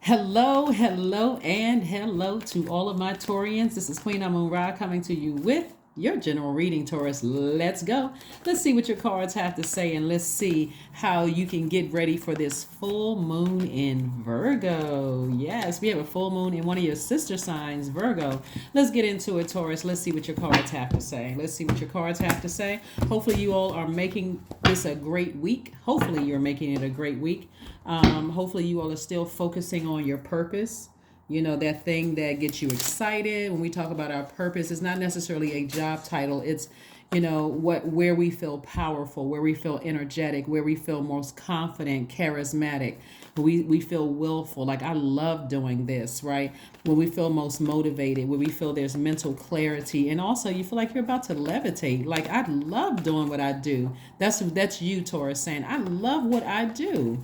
Hello, hello, and hello to all of my Taurians. This is Queen Amun Ra coming to you with your general reading, Taurus. Let's go. Let's see what your cards have to say, and let's see how you can get ready for this full moon in Virgo. Yes, we have a full moon in one of your sister signs, Virgo. Let's get into it, Taurus. Let's see what your cards have to say. Let's see what your cards have to say. Hopefully, you all are making this a great week. Hopefully, you're making it a great week. Hopefully, you all are still focusing on your purpose. You know, that thing that gets you excited. When we talk about our purpose, it's not necessarily a job title. It's, where we feel powerful, where we feel energetic, where we feel most confident, charismatic. We feel willful. Like, I love doing this, right? When we feel most motivated, when we feel there's mental clarity, and also you feel like you're about to levitate. Like, I love doing what I do. That's you, Taurus, saying, I love what I do.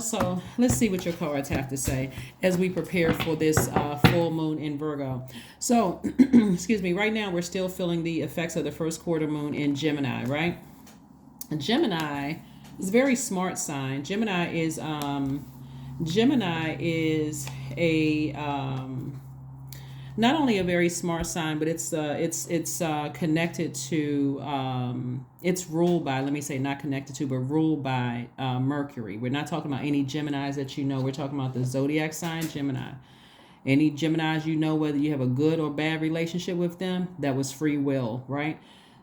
So let's see what your cards have to say as we prepare for this full moon in Virgo. So, excuse me, right now we're still feeling the effects of the first quarter moon in Gemini, right? Gemini is a very smart sign. Gemini is a not only a very smart sign, but it's connected to it's ruled by, let me say, not connected to, but ruled by Mercury. We're not talking about any Geminis that you know. We're talking about the zodiac sign Gemini. Any Geminis you know, whether you have a good or bad relationship with them, that was free will, right?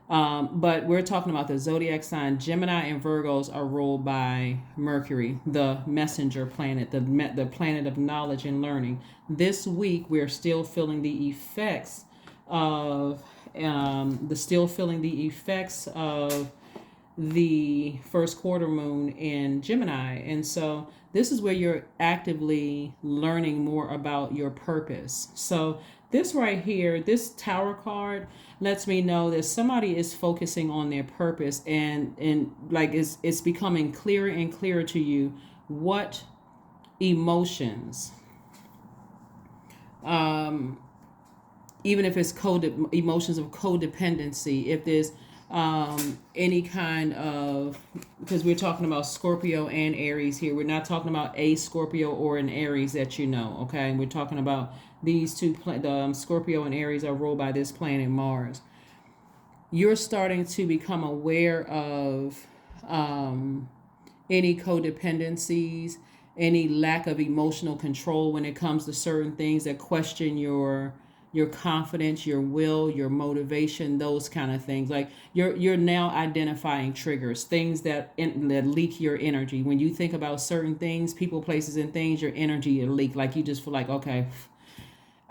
But we're talking about the zodiac sign. Gemini and Virgos are ruled by Mercury, the messenger planet, the planet of knowledge and learning. This week, we're still feeling the effects of the first quarter moon in Gemini, and so this is where you're actively learning more about your purpose. So this right here, this Tower card lets me know that somebody is focusing on their purpose, and like it's becoming clearer and clearer to you what emotions, even if it's emotions of codependency, if there's any kind of, because we're talking about Scorpio and Aries here. We're not talking about a Scorpio or an Aries that you know, okay? We're talking about these two, Scorpio and Aries are ruled by this planet Mars. You're starting to become aware of any codependencies, any lack of emotional control when it comes to certain things that question your confidence, your will, your motivation, those kind of things. Like you're now identifying triggers, things that leak your energy. When you think about certain things, people, places, and things, your energy will leak. Like you just feel like, okay,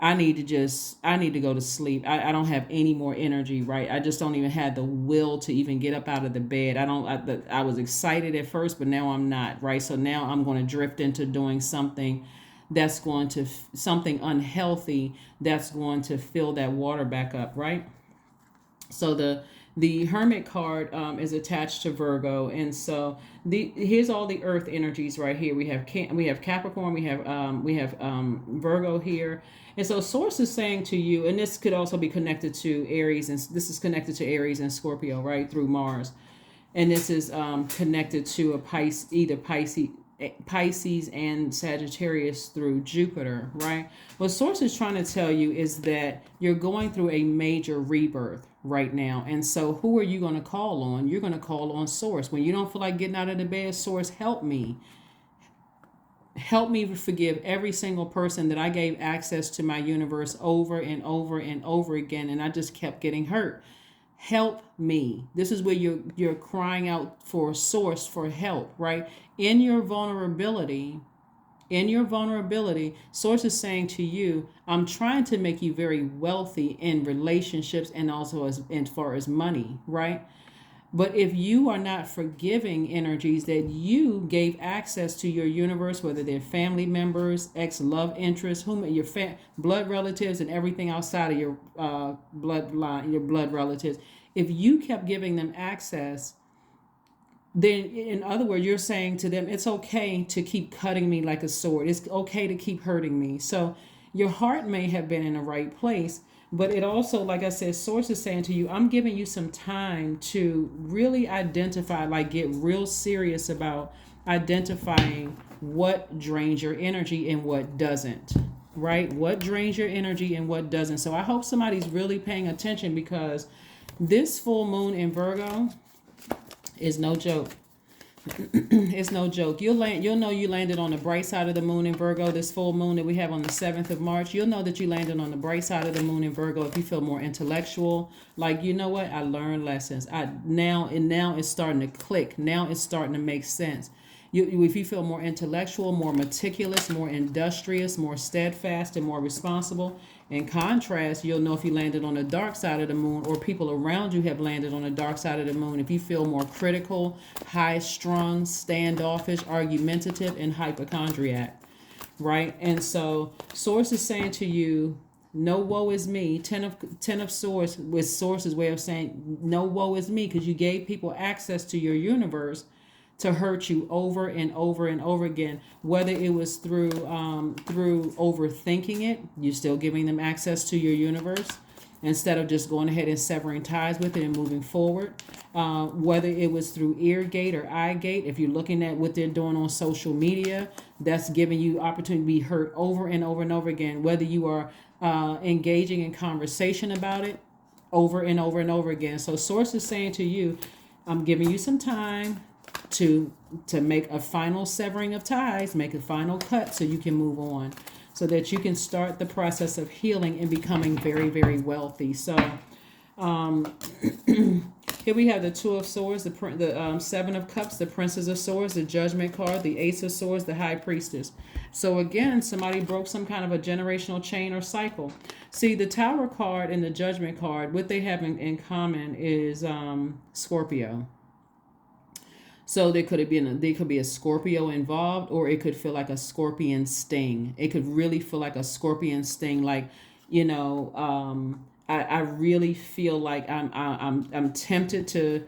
I need to go to sleep. I don't have any more energy, right? I just don't even have the will to even get up out of the bed. I was excited at first, but now I'm not, right? So now I'm going to drift into doing something something unhealthy that's going to fill that water back up, right? So the Hermit card is attached to Virgo, and so here's all the Earth energies right here. We have Capricorn, we have Virgo here, and so Source is saying to you, and this could also be connected to Aries, and this is connected to Aries and Scorpio, right, through Mars, and this is connected to either Pisces and Sagittarius through Jupiter, right? What Source is trying to tell you is that you're going through a major rebirth right now. And so who are you going to call on? You're going to call on Source. When you don't feel like getting out of the bed, Source, help me. Help me forgive every single person that I gave access to my universe over and over and over again, and I just kept getting hurt. Help me. This is where you're crying out for Source for help, right? In your vulnerability, Source is saying to you, I'm trying to make you very wealthy in relationships and also as far as money, right? But if you are not forgiving energies that you gave access to your universe, whether they're family members, ex-love interests, your blood relatives, and everything outside of your bloodline, your blood relatives, if you kept giving them access, then in other words, you're saying to them, it's okay to keep cutting me like a sword. It's okay to keep hurting me. So your heart may have been in the right place, but it also, like I said, Source is saying to you, I'm giving you some time to really identify, like get real serious about identifying what drains your energy and what doesn't, right? What drains your energy and what doesn't. So I hope somebody's really paying attention, because this full moon in Virgo is no joke. It's no joke. You'll know you landed on the bright side of the moon in Virgo. This full moon that we have on the 7th of March, you'll know that you landed on the bright side of the moon in Virgo if you feel more intellectual. Like, you know what? I learned lessons. Now it's starting to click. Now it's starting to make sense. If you feel more intellectual, more meticulous, more industrious, more steadfast, and more responsible. In contrast, you'll know if you landed on the dark side of the moon, or people around you have landed on the dark side of the moon, if you feel more critical, high-strung, standoffish, argumentative, and hypochondriac, right? And so Source is saying to you, no woe is me. Ten of Swords with Source's way of saying no woe is me, because you gave people access to your universe to hurt you over and over and over again. Whether it was through overthinking it, you're still giving them access to your universe instead of just going ahead and severing ties with it and moving forward. Whether it was through ear gate or eye gate, if you're looking at what they're doing on social media, that's giving you opportunity to be hurt over and over and over again. Whether you are engaging in conversation about it over and over and over again. So Source is saying to you, I'm giving you some time to make a final severing of ties, make a final cut so you can move on, so that you can start the process of healing and becoming very, very wealthy. So here we have the Two of Swords, the Seven of Cups, the Princess of Swords, the Judgment card, the Ace of Swords, the High Priestess. So again, somebody broke some kind of a generational chain or cycle. See, the Tower card and the Judgment card, what they have in common is Scorpio. So there could be a Scorpio involved, or it could feel like a scorpion sting. It could really feel like a scorpion sting. Like, I really feel like I'm tempted to.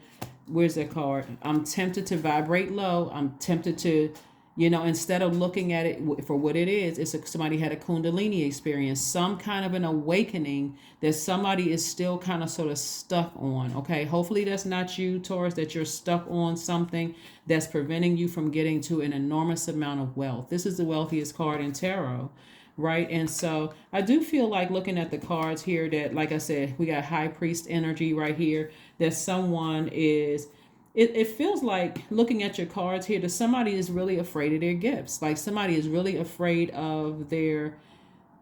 Where's that card? I'm tempted to vibrate low. I'm tempted to, instead of looking at it for what it is, somebody had a Kundalini experience, some kind of an awakening that somebody is still kind of sort of stuck on. Okay, hopefully that's not you, Taurus, that you're stuck on something that's preventing you from getting to an enormous amount of wealth. This is the wealthiest card in tarot, right? And so I do feel like, looking at the cards here, that, like I said, we got High Priest energy right here, that someone is. It feels like, looking at your cards here, that somebody is really afraid of their gifts. Like, somebody is really afraid of their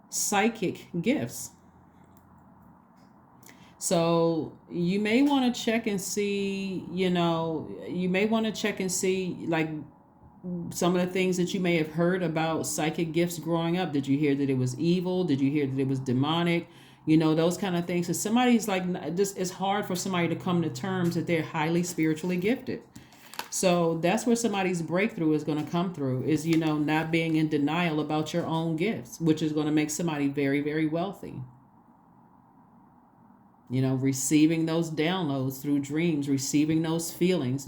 psychic gifts. So you may want to check and see, like, some of the things that you may have heard about psychic gifts growing up. Did you hear that it was evil? Did you hear that it was demonic? Those kind of things. So somebody's like, just, it's hard for somebody to come to terms that they're highly spiritually gifted. So that's where somebody's breakthrough is going to come through, is, not being in denial about your own gifts, which is going to make somebody very, very wealthy. Receiving those downloads through dreams, receiving those feelings.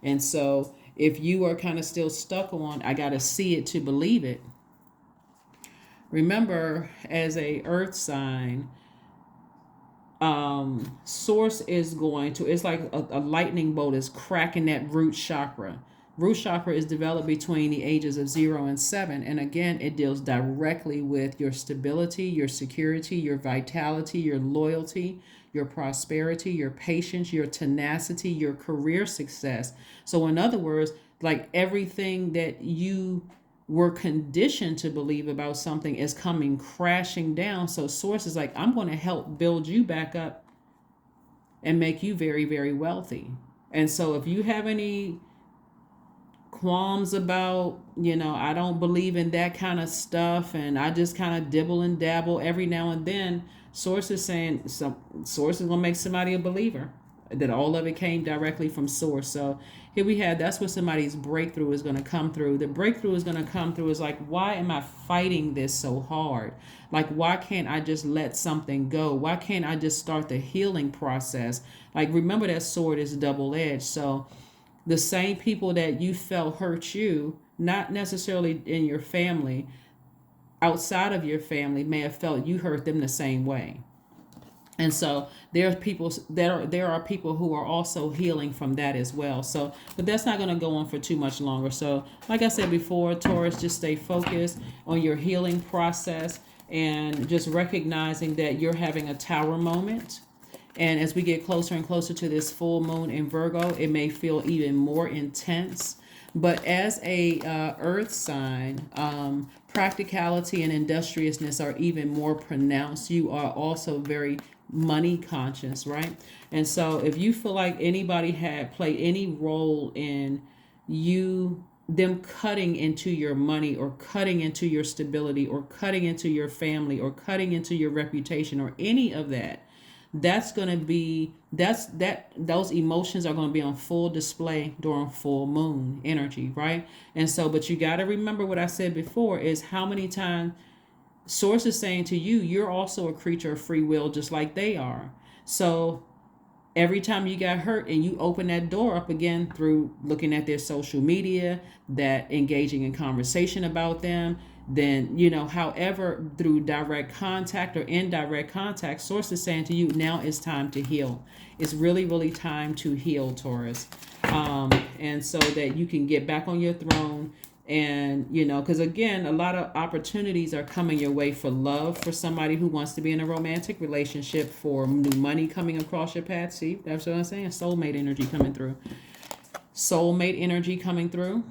And so if you are kind of still stuck on, I got to see it to believe it. Remember, as a earth sign, Source is going to, it's like a lightning bolt is cracking that root chakra. Root chakra is developed between the ages of 0 and 7. And again, it deals directly with your stability, your security, your vitality, your loyalty, your prosperity, your patience, your tenacity, your career success. So in other words, like, everything that you were conditioned to believe about something is coming crashing down. So Source is like, I'm going to help build you back up and make you very, very wealthy. And so if you have any qualms about, I don't believe in that kind of stuff, and I just kind of dibble and dabble every now and then, Source is saying, Source is going to make somebody a believer, that all of it came directly from Source. So here we have, that's where somebody's breakthrough is going to come through. The breakthrough is going to come through is like, why am I fighting this so hard? Like, why can't I just let something go? Why can't I just start the healing process? Like, remember that sword is double-edged. So the same people that you felt hurt you, not necessarily in your family, outside of your family, may have felt you hurt them the same way. And so there are people who are also healing from that as well. So, but that's not going to go on for too much longer. So, like I said before, Taurus, just stay focused on your healing process and just recognizing that you're having a tower moment. And as we get closer and closer to this full moon in Virgo, it may feel even more intense. But as a earth sign, practicality and industriousness are even more pronounced. You are also very money conscious, right? And so if you feel like anybody had played any role in them cutting into your money or cutting into your stability or cutting into your family or cutting into your reputation or any of that, that's going to be those emotions are going to be on full display during full moon energy, right? And so, but you got to remember what I said before is how many times source is saying to you, you're also a creature of free will just like they are. So every time you got hurt and you open that door up again through looking at their social media, that engaging in conversation about them, then however, through direct contact or indirect contact, source is saying to you, now it's time to heal. It's really, really time to heal, Taurus. And so that you can get back on your throne. And because again, a lot of opportunities are coming your way for love, for somebody who wants to be in a romantic relationship, for new money coming across your path. See, that's what I'm saying. Soulmate energy coming through. Soulmate energy coming through.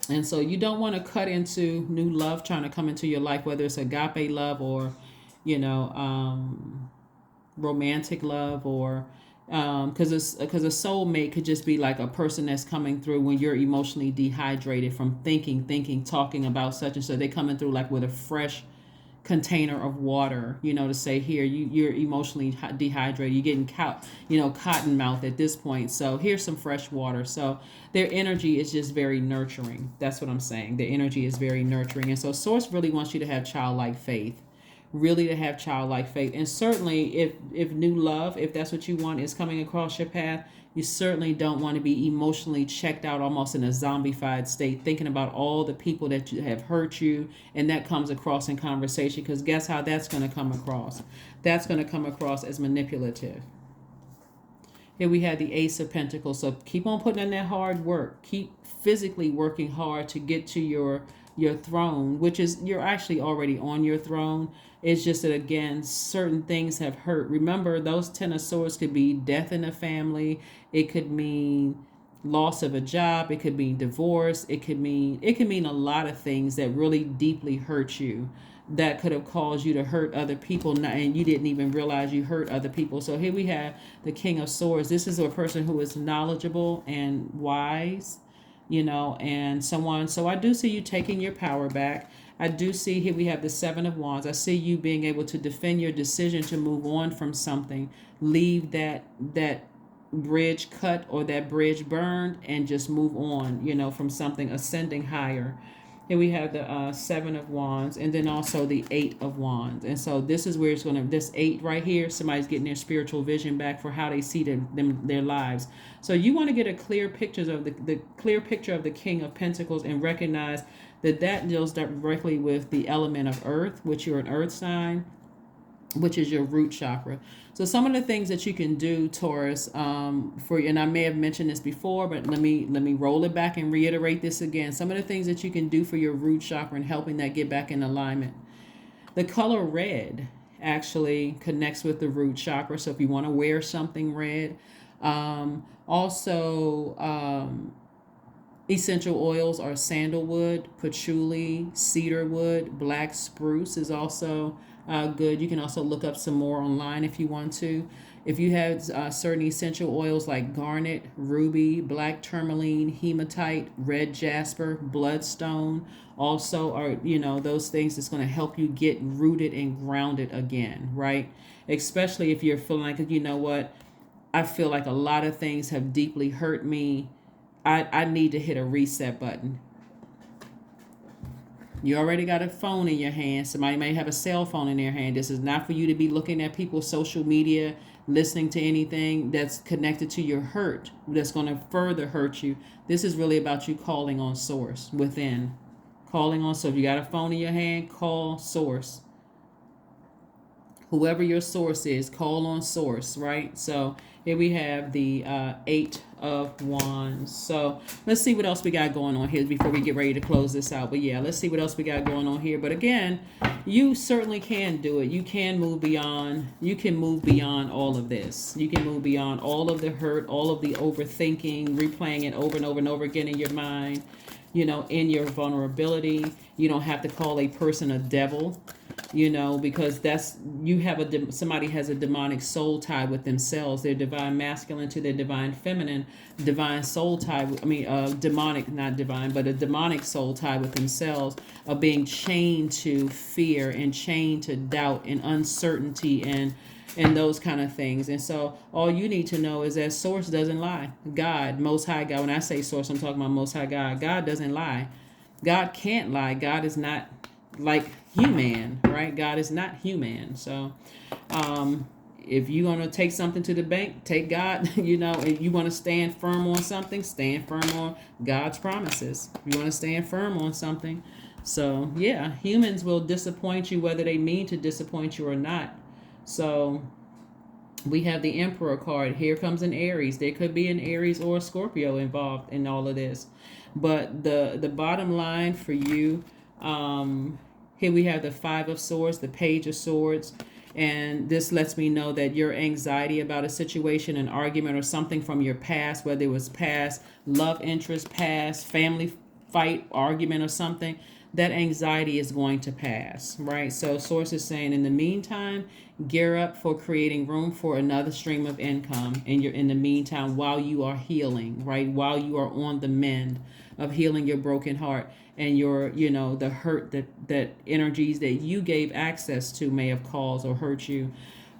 And so you don't want to cut into new love trying to come into your life, whether it's agape love or romantic love, or because a soulmate could just be like a person that's coming through when you're emotionally dehydrated from thinking, talking about such and so. They coming through like with a fresh container of water, to say, here, you're emotionally dehydrated, you're getting cotton mouth at this point, so here's some fresh water. So their energy is just very nurturing. That's what I'm saying. Their energy is very nurturing. And so source really wants you to have childlike faith, really to have childlike faith. And certainly if new love, if that's what you want, is coming across your path, you certainly don't want to be emotionally checked out, almost in a zombified state, thinking about all the people that have hurt you, and that comes across in conversation, because guess how that's going to come across? That's going to come across as manipulative. Here we have the Ace of Pentacles. So keep on putting in that hard work. Keep physically working hard to get to your throne, which is, you're actually already on your throne. It's just that, again, certain things have hurt. Remember, those Ten of Swords could be death in a family. It could mean loss of a job. It could mean divorce. It could mean a lot of things that really deeply hurt you, that could have caused you to hurt other people, and you didn't even realize you hurt other people. So here we have the King of Swords. This is a person who is knowledgeable and wise, and someone. So I do see you taking your power back. I do see, here we have the Seven of Wands. I see you being able to defend your decision to move on from something, leave that bridge cut or that bridge burned, and just move on, from something, ascending higher. Here we have the Seven of Wands, and then also the Eight of Wands. And so this is where it's going to, this eight right here, somebody's getting their spiritual vision back for how they see their lives. So you want to get a clear picture of the clear picture of the King of Pentacles, and recognize that deals directly with the element of earth, which you're an earth sign, which is your root chakra. So some of the things that you can do, Taurus, for you, and I may have mentioned this before, but let me roll it back and reiterate this again. Some of the things that you can do for your root chakra and helping that get back in alignment. The color red actually connects with the root chakra. So if you want to wear something red, essential oils are sandalwood, patchouli, cedarwood, black spruce is also good. You can also look up some more online if you want to. If you have certain essential oils like garnet, ruby, black tourmaline, hematite, red jasper, bloodstone, also are, those things that's going to help you get rooted and grounded again, right? Especially if you're feeling like, you know what, I feel like a lot of things have deeply hurt me. I need to hit a reset button. You already got a phone in your hand. Somebody may have a cell phone in their hand. This is not for you to be looking at people's social media, listening to anything that's connected to your hurt, that's going to further hurt you. This is really about you calling on source within. Calling on, so if you got a phone in your hand, call source. Whoever your source is, call on source, right? So here we have the Eight of Wands. So let's see what else we got going on here before we get ready to close this out. But yeah, let's see what else we got going on here. But again, you certainly can do it. You can move beyond. You can move beyond all of this. You can move beyond all of the hurt, all of the overthinking, replaying it over and over and over again in your mind, you know, in your vulnerability. You don't have to call a person a devil, you know, because that's, you have somebody has a demonic soul tie with themselves, their divine masculine to their divine feminine, divine soul tie, demonic, not divine, but a demonic soul tie with themselves, of being chained to fear and chained to doubt and uncertainty and those kind of things. And so all you need to know is that source doesn't lie. God, most high God, when I say source, I'm talking about most high God. God doesn't lie. God can't lie. God is not like human, right? God is not human. So if you're going to take something to the bank, take God, you know, and you want to stand firm on something, stand firm on God's promises. You want to stand firm on something. So yeah, humans will disappoint you whether they mean to disappoint you or not. So we have the Emperor card. Here comes an Aries. There could be an Aries or a Scorpio involved in all of this. But the bottom line for you, here we have the Five of Swords, the Page of Swords. And this lets me know that your anxiety about a situation, an argument, or something from your past, whether it was past love interest, past family fight, argument, or something, that anxiety is going to pass, right? So Source is saying, in the meantime, gear up for creating room for another stream of income in the meantime, while you are healing, right? While you are on the mend of healing your broken heart and your, you know, the hurt that energies that you gave access to may have caused or hurt you.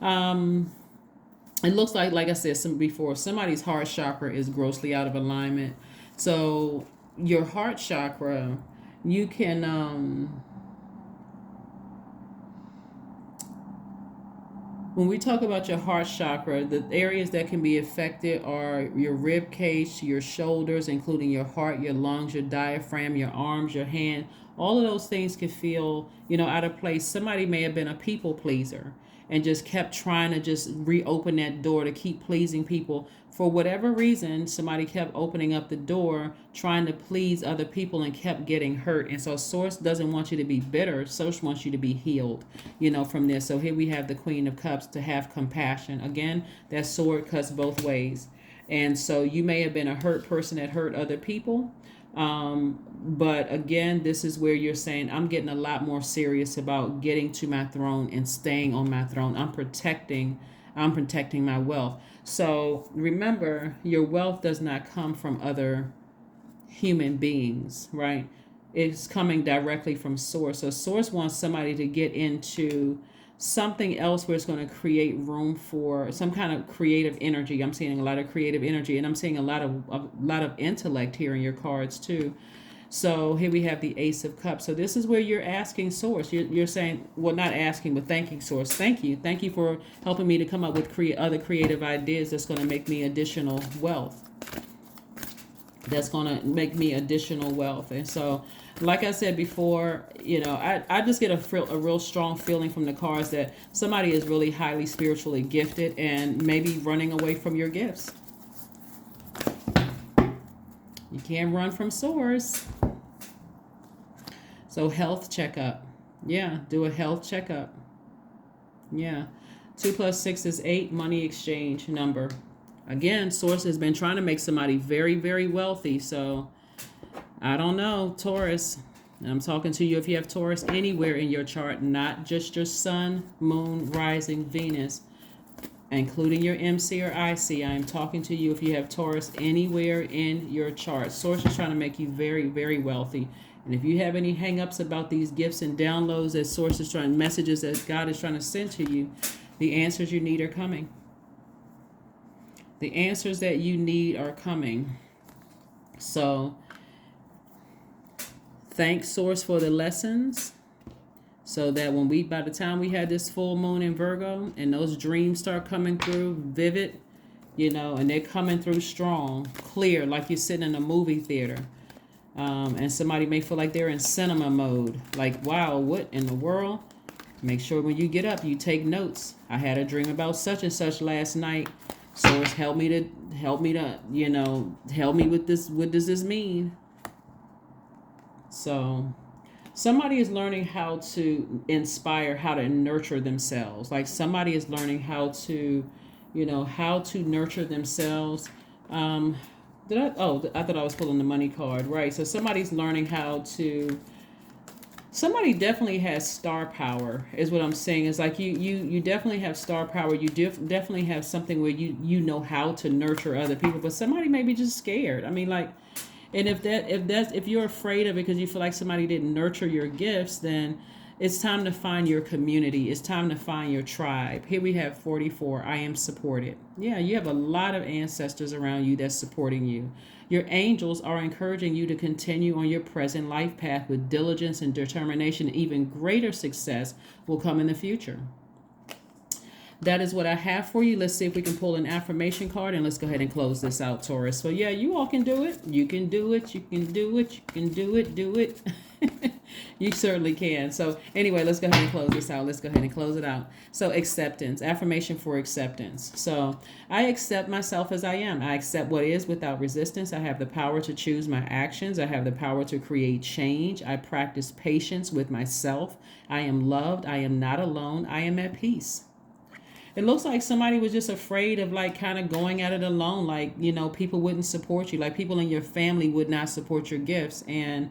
It looks like I said before, somebody's heart chakra is grossly out of alignment. So your heart chakra, you can when we talk about your heart chakra, the areas that can be affected are your rib cage, your shoulders, including your heart, your lungs, your diaphragm, your arms, your hand. All of those things can feel, you know, out of place. Somebody may have been a people pleaser and just kept trying to just reopen that door to keep pleasing people. For whatever reason, somebody kept opening up the door, trying to please other people, and kept getting hurt. And so Source doesn't want you to be bitter. Source wants you to be healed, you know, from this. So here we have the Queen of Cups, to have compassion. Again, that sword cuts both ways. And so you may have been a hurt person that hurt other people. But again, this is where you're saying, I'm getting a lot more serious about getting to my throne and staying on my throne. I'm protecting my wealth. So remember, your wealth does not come from other human beings, right? It's coming directly from Source. So Source wants somebody to get into something else where it's going to create room for some kind of creative energy. I'm seeing a lot of creative energy, and I'm seeing a lot of intellect here in your cards too. So here we have the Ace of Cups. So this is where you're asking Source. You're saying, well, not asking, but thanking Source. Thank you for helping me to come up with other creative ideas that's going to make me additional wealth. That's going to make me additional wealth. And so, like I said before, you know, I just get a real strong feeling from the cards that somebody is really highly spiritually gifted and maybe running away from your gifts. You can't run from Source. So health checkup. Yeah, do a health checkup. Yeah. 2 + 6 is 8, money exchange number. Again, Source has been trying to make somebody very, very wealthy. So I don't know, Taurus. I'm talking to you if you have Taurus anywhere in your chart, not just your sun, moon, rising, Venus, including your MC or IC. I am talking to you if you have Taurus anywhere in your chart. Source is trying to make you very, very wealthy. And if you have any hang-ups about these gifts and downloads that Source is trying, messages that God is trying to send to you, the answers you need are coming. The answers that you need are coming. So thank Source for the lessons, so that by the time we had this full moon in Virgo and those dreams start coming through vivid, you know, and they're coming through strong, clear, like you're sitting in a movie theater. And somebody may feel like they're in cinema mode. Like, wow, what in the world? Make sure when you get up, you take notes. I had a dream about such and such last night. Source, help me to, help me with this. What does this mean? So somebody is learning how to inspire, how to nurture themselves. Like somebody is learning how to, how to nurture themselves. I thought I was pulling the money card. Right. So somebody's learning how to, somebody definitely has star power is what I'm saying. Is like you definitely have star power. You definitely have something where you know how to nurture other people, but somebody may be just scared. I mean, like, and if you're afraid of it because you feel like somebody didn't nurture your gifts, then it's time to find your community. It's time to find your tribe. Here we have 44. I am supported. Yeah, you have a lot of ancestors around you that's supporting you. Your angels are encouraging you to continue on your present life path with diligence and determination. Even greater success will come in the future. That is what I have for you. Let's see if we can pull an affirmation card, and let's go ahead and close this out, Taurus. So yeah, you all can do it. You can do it. You can do it. You can do it. Do it. You certainly can. So anyway, let's go ahead and close this out. Let's go ahead and close it out. So acceptance, affirmation for acceptance. So I accept myself as I am. I accept what is without resistance. I have the power to choose my actions. I have the power to create change. I practice patience with myself. I am loved. I am not alone. I am at peace. It looks like somebody was just afraid of like kind of going at it alone. Like, people wouldn't support you. Like people in your family would not support your gifts. And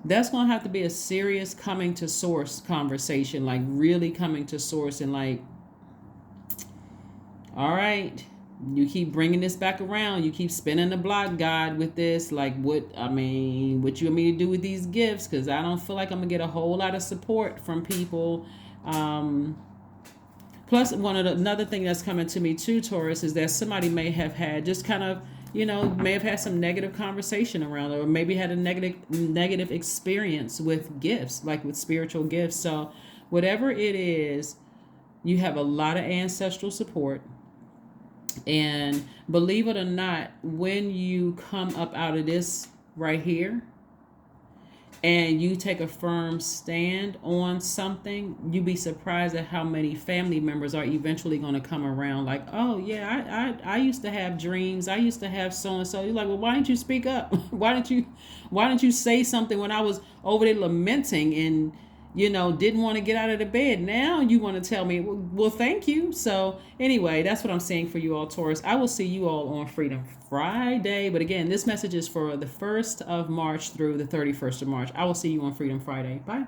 that's going to have to be a serious coming to source conversation, like really coming to source and like, all right, you keep bringing this back around. You keep spinning the block, God, with this. Like what you want me to do with these gifts? Because I don't feel like I'm going to get a whole lot of support from people. Plus, another thing that's coming to me too, Taurus, is that somebody may have had just kind of, may have had some negative conversation around it, or maybe had a negative experience with gifts, like with spiritual gifts. So whatever it is, you have a lot of ancestral support. And believe it or not, when you come up out of this right here, and you take a firm stand on something, you'd be surprised at how many family members are eventually going to come around like, oh yeah, I used to have dreams. I used to have so and so. You're like, well, why didn't you speak up? why didn't you say something when I was over there lamenting and didn't want to get out of the bed? Now you want to tell me, well, thank you. So anyway, that's what I'm saying for you all, Taurus. I will see you all on Freedom Friday. But again, this message is for the 1st of March through the 31st of March. I will see you on Freedom Friday. Bye.